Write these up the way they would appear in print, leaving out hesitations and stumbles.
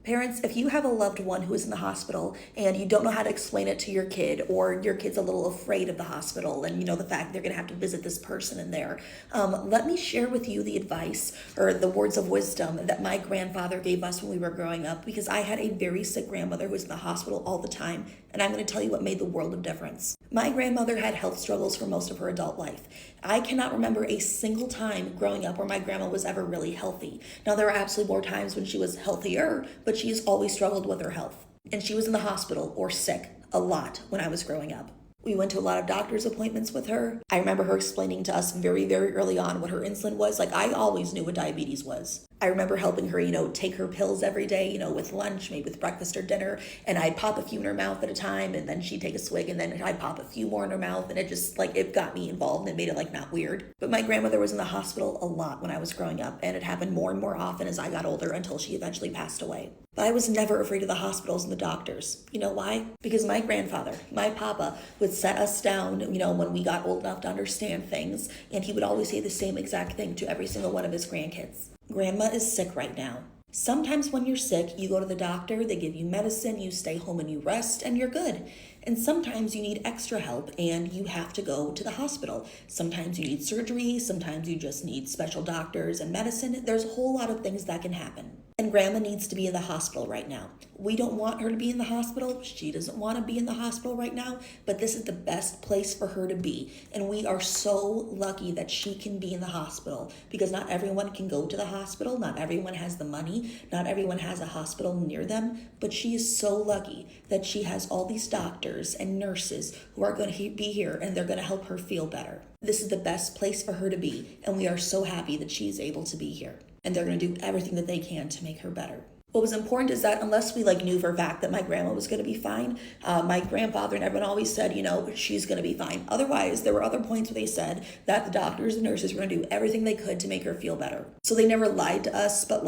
Parents, if you have a loved one who is in the hospital and you don't know how to explain it to your kid, or your kid's a little afraid of the hospital and the fact they're going to have to visit this person in there, let me share with you the advice or the words of wisdom that my grandfather gave us when we were growing up, because I had a very sick grandmother who was in the hospital all the time, and I'm going to tell you what made the world of difference. My grandmother had health struggles for most of her adult life. I cannot remember a single time growing up where my grandma was ever really healthy. Now, there are absolutely more times when she was healthier, but she's always struggled with her health. And she was in the hospital or sick a lot when I was growing up. We went to a lot of doctor's appointments with her. I remember her explaining to us very, very early on what her insulin was. Like, I always knew what diabetes was. I remember helping her, take her pills every day, with lunch, maybe with breakfast or dinner. And I'd pop a few in her mouth at a time, and then she'd take a swig, and then I'd pop a few more in her mouth. And it just, it got me involved and made it, not weird. But my grandmother was in the hospital a lot when I was growing up, and it happened more and more often as I got older until she eventually passed away. But I was never afraid of the hospitals and the doctors. You know why? Because my grandfather, my papa, would set us down, when we got old enough to understand things, and he would always say the same exact thing to every single one of his grandkids. Grandma is sick right now. Sometimes when you're sick, you go to the doctor, they give you medicine, you stay home and you rest, and you're good. And sometimes you need extra help and you have to go to the hospital. Sometimes you need surgery, sometimes you just need special doctors and medicine. There's a whole lot of things that can happen. And Grandma needs to be in the hospital right now. We don't want her to be in the hospital. She doesn't want to be in the hospital right now, but this is the best place for her to be. And we are so lucky that she can be in the hospital, because not everyone can go to the hospital. Not everyone has the money. Not everyone has a hospital near them, but she is so lucky that she has all these doctors and nurses who are going to be here, and they're going to help her feel better. This is the best place for her to be, and we are so happy that she is able to be here. And they're going to do everything that they can to make her better. What was important is that unless we knew for a fact that my grandma was going to be fine, my grandfather and everyone always said, she's going to be fine. Otherwise, there were other points where they said that the doctors and nurses were going to do everything they could to make her feel better. So they never lied to us, but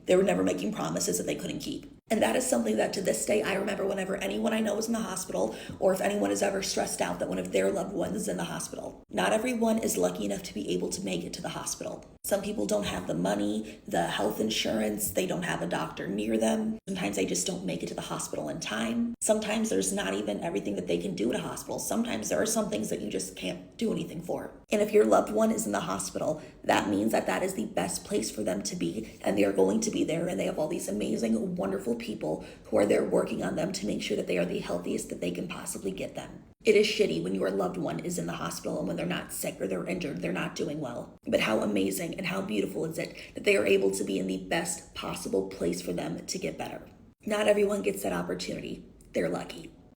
they were never making promises that they couldn't keep. And that is something that to this day, I remember whenever anyone I know is in the hospital, or if anyone is ever stressed out that one of their loved ones is in the hospital. Not everyone is lucky enough to be able to make it to the hospital. Some people don't have the money, the health insurance, they don't have a doctor near them. Sometimes they just don't make it to the hospital in time. Sometimes there's not even everything that they can do at a hospital. Sometimes there are some things that you just can't do anything for. And if your loved one is in the hospital, that means that that is the best place for them to be, and they are going to be there, and they have all these amazing, wonderful people who are there working on them to make sure that they are the healthiest that they can possibly get them. It is shitty when your loved one is in the hospital and when they're not sick or they're injured, they're not doing well. But how amazing and how beautiful is it that they are able to be in the best possible place for them to get better. Not everyone gets that opportunity. They're lucky.